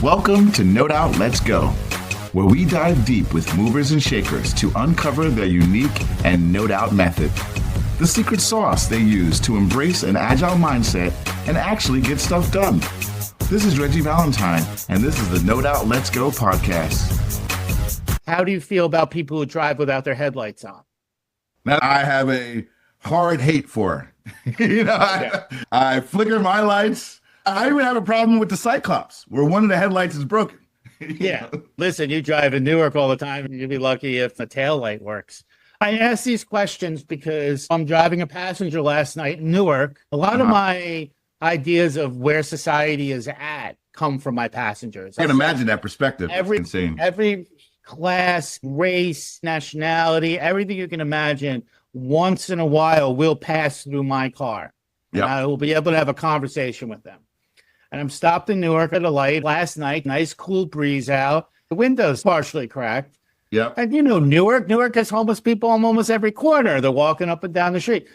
Welcome to No Doubt Let's Go, where we dive deep with movers and shakers to uncover their unique and no doubt method, the secret sauce they use to embrace an agile mindset and actually get stuff done. This is Reggie Valentine, and this is the No Doubt Let's Go podcast. How do you feel about people who drive without their headlights on? That I have a hard hate for. I flicker my lights. I even have a problem with the Cyclops, where one of the headlights is broken. Yeah. Listen, you drive in Newark all the time, and you'd be lucky if the tail light works. I ask these questions because I'm driving a passenger last night in Newark. A lot of my ideas of where society is at come from my passengers. I can imagine that perspective. It's insane. Every class, race, nationality, everything you can imagine, once in a while will pass through my car. Yep. And I will be able to have a conversation with them. And I'm stopped in Newark at a light last night, nice cool breeze out. The window's partially cracked. Yeah. And you know, Newark has homeless people on almost every corner. They're walking up and down the street.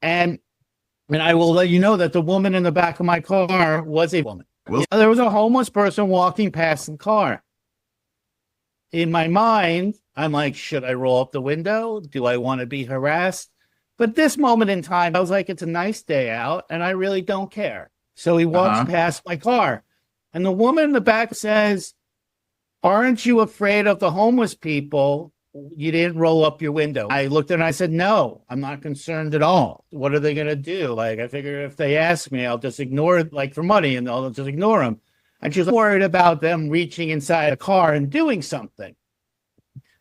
And I will let you know that the woman in the back of my car was a woman. Well, there was a homeless person walking past the car. In my mind, I'm like, should I roll up the window? Do I want to be harassed? But this moment in time, I was like, it's a nice day out, and I really don't care. So he walks past my car. And the woman in the back says, aren't you afraid of the homeless people? You didn't roll up your window. I looked at her and I said, no, I'm not concerned at all. What are they going to do? Like, I figure if they ask me, I'll just ignore it, like for money, and I'll just ignore them. And she's worried about them reaching inside a car and doing something.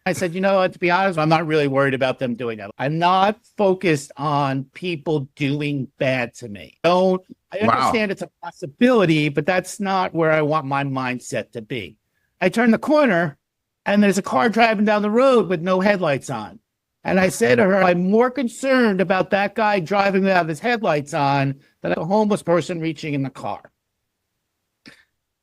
I said, you know, to be honest, I'm not really worried about them doing that. I'm not focused on people doing bad to me. I understand it's a possibility, but that's not where I want my mindset to be. I turn the corner and there's a car driving down the road with no headlights on. And I said to her, I'm more concerned about that guy driving without his headlights on than a homeless person reaching in the car.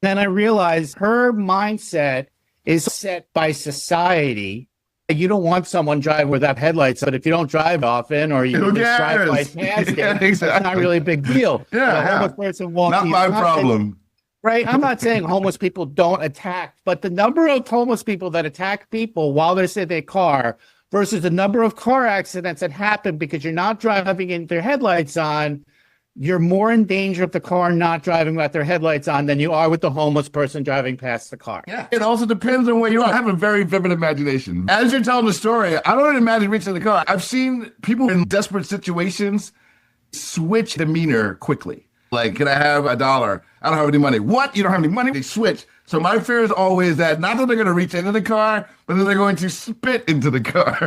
Then I realized her mindset is set by society. You don't want someone driving without headlights, but if you don't drive often or you just drive right past it, exactly. It's not really a big deal. A homeless person walking. Not my problem. Right? I'm not saying homeless people don't attack, but the number of homeless people that attack people while they're sitting in their car versus the number of car accidents that happen because you're not driving in their headlights on, you're more in danger of the car not driving without their headlights on than you are with the homeless person driving past the car. Yeah. It also depends on where you are. I have a very vivid imagination. As you're telling the story, I don't imagine reaching the car. I've seen people in desperate situations switch demeanor quickly. Like, can I have $1? I don't have any money. What? You don't have any money? They switch. So my fear is always that not that they're going to reach into the car, but that they're going to spit into the car.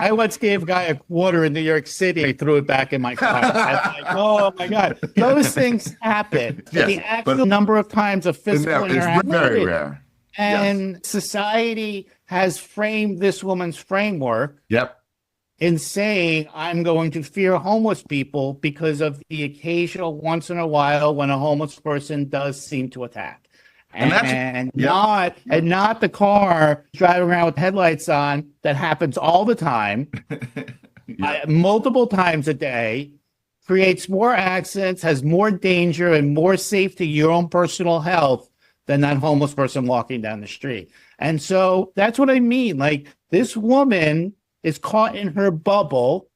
I once gave a guy a quarter in New York City. He threw it back in my car. I was like, oh my God. Those things happen. Yes, the actual number of times of physical interaction is very rare. And society has framed this woman's framework. Yep. In saying, I'm going to fear homeless people because of the occasional once in a while when a homeless person does seem to attack. And not the car driving around with headlights on that happens all the time, multiple times a day, creates more accidents, has more danger and more safety to your own personal health than that homeless person walking down the street. And so that's what I mean. Like, this woman is caught in her bubble,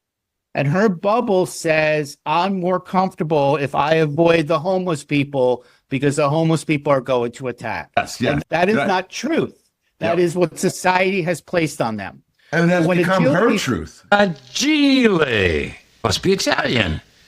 and her bubble says, I'm more comfortable if I avoid the homeless people because the homeless people are going to attack. Yes. And that is not truth. That is what society has placed on them. And that's become her truth. Agile. Must be Italian.